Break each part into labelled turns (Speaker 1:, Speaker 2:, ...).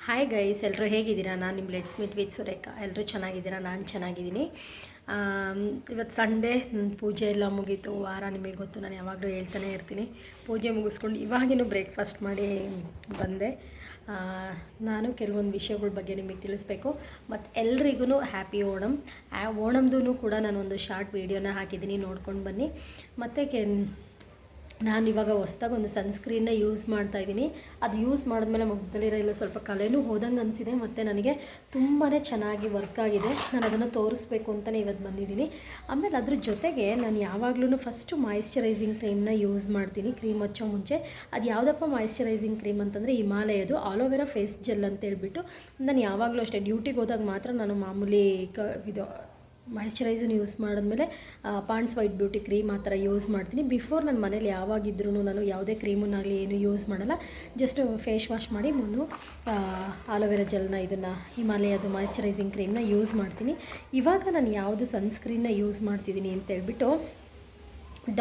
Speaker 1: Hi guys, ಎಲ್ಲರೂ ಹೇಗಿದ್ದೀರಾ? ನಾನು ನಿಮ್ಮ ಲೆಟ್ಸ್ ಮೀಟ್ ವಿತ್ ಸುರೇಖಾ. ಎಲ್ಲರೂ ಚೆನ್ನಾಗಿದ್ದೀರಾ? ನಾನು ಚೆನ್ನಾಗಿದ್ದೀನಿ. ಇವತ್ತು ಸಂಡೇ, ಪೂಜೆ ಎಲ್ಲ ಮುಗೀತು. ವಾರ ನಿಮಗೆ ಗೊತ್ತು, ನಾನು ಯಾವಾಗಲೂ ಹೇಳ್ತಾನೆ ಇರ್ತೀನಿ. ಪೂಜೆ ಮುಗಿಸ್ಕೊಂಡು ಇವಾಗಿನೂ ಬ್ರೇಕ್ಫಾಸ್ಟ್ ಮಾಡಿ ಬಂದೆ. ನಾನು ಕೆಲವೊಂದು ವಿಷಯಗಳ ಬಗ್ಗೆ ನಿಮಗೆ ತಿಳಿಸ್ಬೇಕು. ಮತ್ತು ಎಲ್ರಿಗೂ ಹ್ಯಾಪಿ ಓಣಮ್. ಓಣಮ್ದು ಕೂಡ ನಾನೊಂದು ಶಾರ್ಟ್ ವೀಡಿಯೋನ ಹಾಕಿದ್ದೀನಿ, ನೋಡ್ಕೊಂಡು ಬನ್ನಿ. ಮತ್ತು ನಾನು ಇವಾಗ ಹೊಸ್ದಾಗಿ ಒಂದು ಸನ್ಸ್ಕ್ರೀನ್ನ ಯೂಸ್ ಮಾಡ್ತಾಯಿದ್ದೀನಿ. ಅದು ಯೂಸ್ ಮಾಡಿದ್ಮೇಲೆ ಮುಖದಲ್ಲಿರೋ ಇಲ್ಲ ಸ್ವಲ್ಪ ಕಲೆನೂ ಹೋದಂಗೆ ಅನಿಸಿದೆ, ಮತ್ತು ನನಗೆ ತುಂಬಾ ಚೆನ್ನಾಗಿ ವರ್ಕ್ ಆಗಿದೆ. ನಾನು ಅದನ್ನು ತೋರಿಸ್ಬೇಕು ಅಂತಲೇ ಇವತ್ತು ಬಂದಿದ್ದೀನಿ. ಆಮೇಲೆ ಅದ್ರ ಜೊತೆಗೆ ನಾನು ಯಾವಾಗಲೂ ಫಸ್ಟು ಮಾಯಿಶ್ಚರೈಸಿಂಗ್ ಕ್ರೀಮ್ನ ಯೂಸ್ ಮಾಡ್ತೀನಿ ಕ್ರೀಮ್ ಹಚ್ಚೋ ಮುಂಚೆ. ಅದು ಯಾವುದಪ್ಪ ಮಾಯಿಶ್ಚರೈಸಿಂಗ್ ಕ್ರೀಮ್ ಅಂತಂದರೆ ಹಿಮಾಲಯದು ಆಲೋವೆರಾ ಫೇಸ್ ಜೆಲ್ ಅಂತೇಳ್ಬಿಟ್ಟು. ನಾನು ಯಾವಾಗಲೂ ಅಷ್ಟೇ ಡ್ಯೂಟಿಗೆ ಹೋದಾಗ ಮಾತ್ರ ನಾನು ಮಾಮೂಲಿ ಇದು ಮಾಯಿಶ್ಚರೈಸರ್ನ ಯೂಸ್ ಮಾಡಿದ್ಮೇಲೆ ಪಾಂಡ್ಸ್ ವೈಟ್ ಬ್ಯೂಟಿ ಕ್ರೀಮ್ ಆ ಥರ ಯೂಸ್ ಮಾಡ್ತೀನಿ. ಬಿಫೋರ್ ನನ್ನ ಮನೇಲಿ ಯಾವಾಗಿದ್ರೂ ನಾನು ಯಾವುದೇ ಕ್ರೀಮನ್ನಾಗಲಿ ಏನು ಯೂಸ್ ಮಾಡಲ್ಲ. ಜಸ್ಟ್ ಫೇಸ್ ವಾಶ್ ಮಾಡಿ ಮುಂದೆ ಆಲೋವೆರಾ ಜೆಲ್ನ ಇದನ್ನು ಹಿಮಾಲಯದು ಮಾಯಿಶ್ಚರೈಸಿಂಗ್ ಕ್ರೀಮ್ನ ಯೂಸ್ ಮಾಡ್ತೀನಿ. ಇವಾಗ ನಾನು ಯಾವುದು ಸನ್ಸ್ಕ್ರೀನ್ನ ಯೂಸ್ ಮಾಡ್ತಿದ್ದೀನಿ ಅಂತೇಳ್ಬಿಟ್ಟು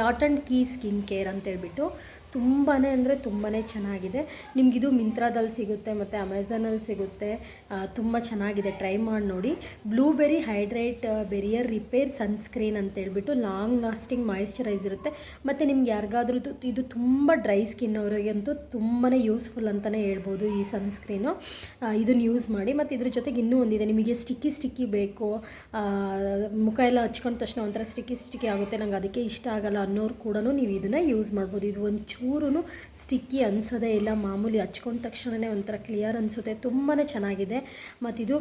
Speaker 1: dot and key skin care ಅಂತೇಳ್ಬಿಟ್ಟು ತುಂಬಾ ಅಂದರೆ ತುಂಬಾ ಚೆನ್ನಾಗಿದೆ. ನಿಮಗಿದು ಮಿಂತ್ರಾದಲ್ಲಿ ಸಿಗುತ್ತೆ ಮತ್ತು ಅಮೆಝಾನಲ್ಲಿ ಸಿಗುತ್ತೆ. ತುಂಬ ಚೆನ್ನಾಗಿದೆ, ಟ್ರೈ ಮಾಡಿ ನೋಡಿ. ಬ್ಲೂಬೆರಿ ಹೈಡ್ರೇಟ್ ಬೆರಿಯರ್ ರಿಪೇರ್ ಸನ್ಸ್ಕ್ರೀನ್ ಅಂತೇಳ್ಬಿಟ್ಟು ಲಾಂಗ್ ಲಾಸ್ಟಿಂಗ್ ಮಾಯಿಶ್ಚರೈಸ್ ಇರುತ್ತೆ. ಮತ್ತು ನಿಮ್ಗೆ ಯಾರಿಗಾದ್ರೂ ಇದು ತುಂಬ ಡ್ರೈ ಸ್ಕಿನ್ ಅವರಿಗಂತೂ ತುಂಬಾ ಯೂಸ್ಫುಲ್ ಅಂತಲೇ ಹೇಳ್ಬೋದು ಈ ಸನ್ಸ್ಕ್ರೀನು. ಇದನ್ನು ಯೂಸ್ ಮಾಡಿ. ಮತ್ತು ಇದ್ರ ಜೊತೆಗೆ ಇನ್ನೂ ಒಂದಿದೆ, ನಿಮಗೆ ಸ್ಟಿಕ್ಕಿ ಬೇಕು, ಮುಖ ಎಲ್ಲ ಹಚ್ಕೊಂಡ ತಕ್ಷಣ ಒಂಥರ ಸ್ಟಿಕ್ಕಿ ಆಗುತ್ತೆ, ನಂಗೆ ಅದಕ್ಕೆ ಇಷ್ಟ ಆಗಲ್ಲ ಅನ್ನೋರು ಕೂಡ ನೀವು ಇದನ್ನು ಯೂಸ್ ಮಾಡ್ಬೋದು. ಇದು ಒಂದು ಚೂರು ಸ್ಟಿಕ್ಕಿ ಅನಿಸೋದೇ ಇಲ್ಲ, ಮಾಮೂಲಿ ಹಚ್ಕೊಂಡ ತಕ್ಷಣವೇ ಒಂಥರ ಕ್ಲಿಯರ್ ಅನಿಸುತ್ತೆ, ತುಂಬಾ ಚೆನ್ನಾಗಿದೆ. ಮತ್ತಿದು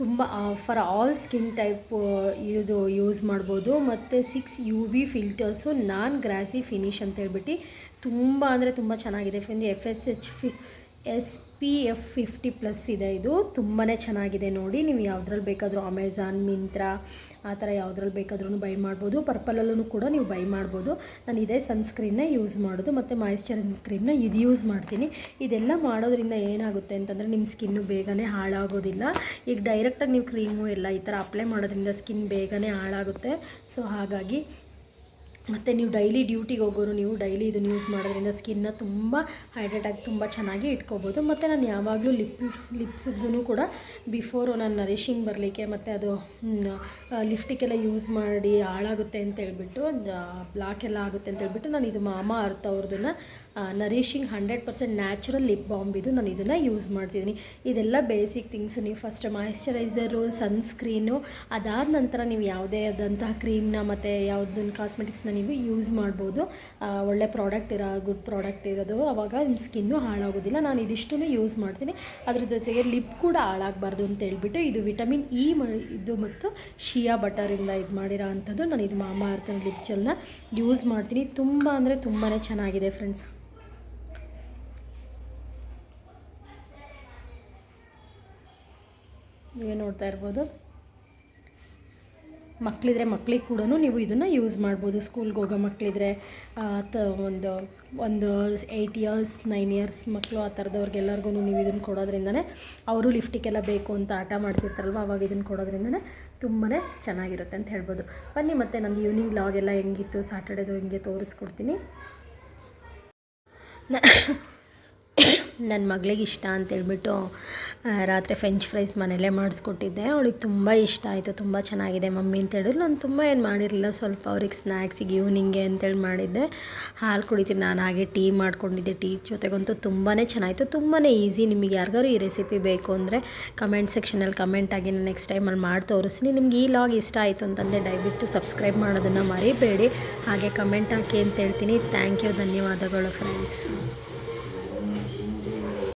Speaker 1: ತುಂಬ ಫಾರ್ ಆಲ್ ಸ್ಕಿನ್ ಟೈಪ್ ಇದು ಯೂಸ್ ಮಾಡ್ಬೋದು. ಮತ್ತು 6 UV ಫಿಲ್ಟರ್ಸು ನಾನ್ ಗ್ರಾಸಿ ಫಿನಿಶ್ ಅಂತೇಳ್ಬಿಟ್ಟು ತುಂಬ ಅಂದರೆ ತುಂಬ ಚೆನ್ನಾಗಿದೆ. SPF 50+ ಇದೆ. ಇದು ತುಂಬಾ ಚೆನ್ನಾಗಿದೆ ನೋಡಿ. ನೀವು ಯಾವುದ್ರಲ್ಲಿ ಬೇಕಾದರೂ ಅಮೆಝಾನ್, ಮಿಂತ್ರಾ ಆ ಥರ ಯಾವುದ್ರಲ್ಲಿ ಬೇಕಾದ್ರೂ ಬೈ ಮಾಡ್ಬೋದು. ಪರ್ಪಲಲ್ಲೂ ಕೂಡ ನೀವು ಬೈ ಮಾಡ್ಬೋದು. ನಾನು ಇದೇ ಸನ್ಸ್ಕ್ರೀನ್ನ ಯೂಸ್ ಮಾಡೋದು, ಮತ್ತು ಮಾಯಿಶ್ಚರೈಸಿಂಗ್ ಕ್ರೀಮ್ನ ಇದು ಯೂಸ್ ಮಾಡ್ತೀನಿ. ಇದೆಲ್ಲ ಮಾಡೋದ್ರಿಂದ ಏನಾಗುತ್ತೆ ಅಂತಂದರೆ ನಿಮ್ಮ ಸ್ಕಿನ್ನು ಬೇಗನೆ ಹಾಳಾಗೋದಿಲ್ಲ. ಈಗ ಡೈರೆಕ್ಟಾಗಿ ನೀವು ಕ್ರೀಮು ಎಲ್ಲ ಈ ಥರ ಅಪ್ಲೈ ಮಾಡೋದ್ರಿಂದ ಸ್ಕಿನ್ ಬೇಗನೆ ಹಾಳಾಗುತ್ತೆ. ಸೊ ಹಾಗಾಗಿ ಮತ್ತು ನೀವು ಡೈಲಿ ಡ್ಯೂಟಿಗೆ ಹೋಗೋರು ನೀವು ಡೈಲಿ ಇದನ್ನು ಯೂಸ್ ಮಾಡೋದ್ರಿಂದ ಸ್ಕಿನ್ನ ತುಂಬ ಹೈಡ್ರೇಟಾಗಿ ತುಂಬ ಚೆನ್ನಾಗಿ ಇಟ್ಕೋಬೋದು. ಮತ್ತು ನಾನು ಯಾವಾಗಲೂ ಲಿಪ್ಸಿಗೂ ಕೂಡ ಬಿಫೋರು ನಾನು ನರಿಷಿಂಗ್ ಬರಲಿಕ್ಕೆ ಮತ್ತು ಅದು ಲಿಫ್ಟಿಗೆಲ್ಲ ಯೂಸ್ ಮಾಡಿ ಹಾಳಾಗುತ್ತೆ ಅಂತೇಳ್ಬಿಟ್ಟು ಬ್ಲಾಕ್ ಎಲ್ಲ ಆಗುತ್ತೆ ಅಂತೇಳ್ಬಿಟ್ಟು ನಾನು ಇದು ಮಾಮಾ ಅರ್ತ್ ಅವ್ರದ್ದನ್ನು ನರಿಷಿಂಗ್ 100% ನ್ಯಾಚುರಲ್ ಲಿಪ್ ಬಾಂಬ್ ಇದು, ನಾನು ಇದನ್ನು ಯೂಸ್ ಮಾಡ್ತಿದ್ದೀನಿ. ಇದೆಲ್ಲ ಬೇಸಿಕ್ ಥಿಂಗ್ಸು. ನೀವು ಫಸ್ಟ್ ಮಾಯಿಶ್ಚರೈಸರು, ಸನ್ಸ್ಕ್ರೀನು, ಅದಾದ ನಂತರ ನೀವು ಯಾವುದೇ ಆದಂತಹ ಕ್ರೀಮ್ನ ಮತ್ತು ಯಾವುದನ್ನು ಕಾಸ್ಮೆಟಿಕ್ಸ್ನ ನೀವು ಯೂಸ್ ಮಾಡ್ಬೋದು. ಒಳ್ಳೆ ಪ್ರಾಡಕ್ಟ್ ಗುಡ್ ಪ್ರಾಡಕ್ಟ್ ಇರೋದು, ಆವಾಗ ನಿಮ್ಮ ಸ್ಕಿನ್ನು ಹಾಳಾಗೋದಿಲ್ಲ. ನಾನು ಇದಿಷ್ಟೂ ಯೂಸ್ ಮಾಡ್ತೀನಿ. ಅದ್ರ ಜೊತೆಗೆ ಲಿಪ್ ಕೂಡ ಹಾಳಾಗಬಾರ್ದು ಅಂತ ಹೇಳ್ಬಿಟ್ಟು ಇದು ವಿಟಮಿನ್ ಇ ಇದು ಮತ್ತು ಶಿಯಾ ಬಟರಿಂದ ಇದು ಮಾಡಿರೋ ಅಂಥದ್ದು. ನಾನು ಇದು ಮಾಮಾ ಅರ್ತ್ ಲಿಪ್ ಜೆಲ್ನ ಯೂಸ್ ಮಾಡ್ತೀನಿ. ತುಂಬ ಅಂದರೆ ತುಂಬಾ ಚೆನ್ನಾಗಿದೆ ಫ್ರೆಂಡ್ಸ್. ನೀವೇ ನೋಡ್ತಾ ಇರ್ಬೋದು. ಮಕ್ಕಳಿದ್ರೆ ಮಕ್ಕಳಿಗೆ ಕೂಡ ನೀವು ಇದನ್ನು ಯೂಸ್ ಮಾಡ್ಬೋದು. ಸ್ಕೂಲ್ಗೆ ಹೋಗೋ ಮಕ್ಕಳಿದ್ರೆ ಒಂದು 8 ಇಯರ್ಸ್ 9 ಇಯರ್ಸ್ ಮಕ್ಕಳು ಆ ಥರದವ್ರಿಗೆಲ್ಲರಿಗೂ ನೀವು ಇದನ್ನು ಕೊಡೋದ್ರಿಂದನೇ ಅವರು ಲಿಫ್ಟಿಗೆಲ್ಲ ಬೇಕು ಅಂತ ಆಟ ಮಾಡ್ತಿರ್ತಾರಲ್ವ, ಆವಾಗ ಇದನ್ನು ಕೊಡೋದ್ರಿಂದನೇ ತುಂಬಾ ಚೆನ್ನಾಗಿರುತ್ತೆ ಅಂತ ಹೇಳ್ಬೋದು. ಬನ್ನಿ, ಮತ್ತು ನಂದು ಈವ್ನಿಂಗ್ ವ್ಲಾಗ್ ಎಲ್ಲ ಹೆಂಗಿತ್ತು ಸಾಟರ್ಡೇದು ಹಿಂಗೆ ತೋರಿಸ್ಕೊಡ್ತೀನಿ. ನನ್ನ ಮಗಳಿಗೆ ಇಷ್ಟ ಅಂತೇಳ್ಬಿಟ್ಟು ರಾತ್ರಿ ಫ್ರೆಂಚ್ ಫ್ರೈಸ್ ಮನೆಯಲ್ಲೇ ಮಾಡಿಸ್ಕೊಟ್ಟಿದ್ದೆ. ಅವಳಿಗೆ ತುಂಬ ಇಷ್ಟ ಆಯಿತು, ತುಂಬ ಚೆನ್ನಾಗಿದೆ ಮಮ್ಮಿ ಅಂತ ಹೇಳಿದ್ರು. ನಾನು ತುಂಬ ಏನು ಮಾಡಿರಲಿಲ್ಲ, ಸ್ವಲ್ಪ ಅವ್ರಿಗೆ ಸ್ನ್ಯಾಕ್ಸಿಗೆ ಈವ್ನಿಂಗ್ಗೆ ಅಂತೇಳಿ ಮಾಡಿದ್ದೆ. ಹಾಲು ಕುಡಿತೀನಿ, ನಾನು ಹಾಗೆ ಟೀ ಮಾಡ್ಕೊಂಡಿದ್ದೆ. ಟೀ ಜೊತೆಗಂತೂ ತುಂಬಾ ಚೆನ್ನಾಯಿತು, ತುಂಬಾ ಈಸಿ. ನಿಮಗೆ ಯಾರಿಗಾರು ಈ ರೆಸಿಪಿ ಬೇಕು ಅಂದರೆ ಕಮೆಂಟ್ ಸೆಕ್ಷನಲ್ಲಿ ಕಮೆಂಟ್ ಆಗಿ ನಾನು ನೆಕ್ಸ್ಟ್ ಟೈಮಲ್ಲಿ ಮಾಡಿ ತೋರಿಸ್ತೀನಿ. ನಿಮ್ಗೆ ಈ ಲಾಗ್ ಇಷ್ಟ ಆಯಿತು ಅಂತಂದರೆ ದಯವಿಟ್ಟು ಸಬ್ಸ್ಕ್ರೈಬ್ ಮಾಡೋದನ್ನು ಮರಿಬೇಡಿ, ಹಾಗೆ ಕಮೆಂಟ್ ಹಾಕಿ ಅಂತ ಹೇಳ್ತೀನಿ. ಥ್ಯಾಂಕ್ ಯು, ಧನ್ಯವಾದಗಳು ಫ್ರೆಂಡ್ಸ್.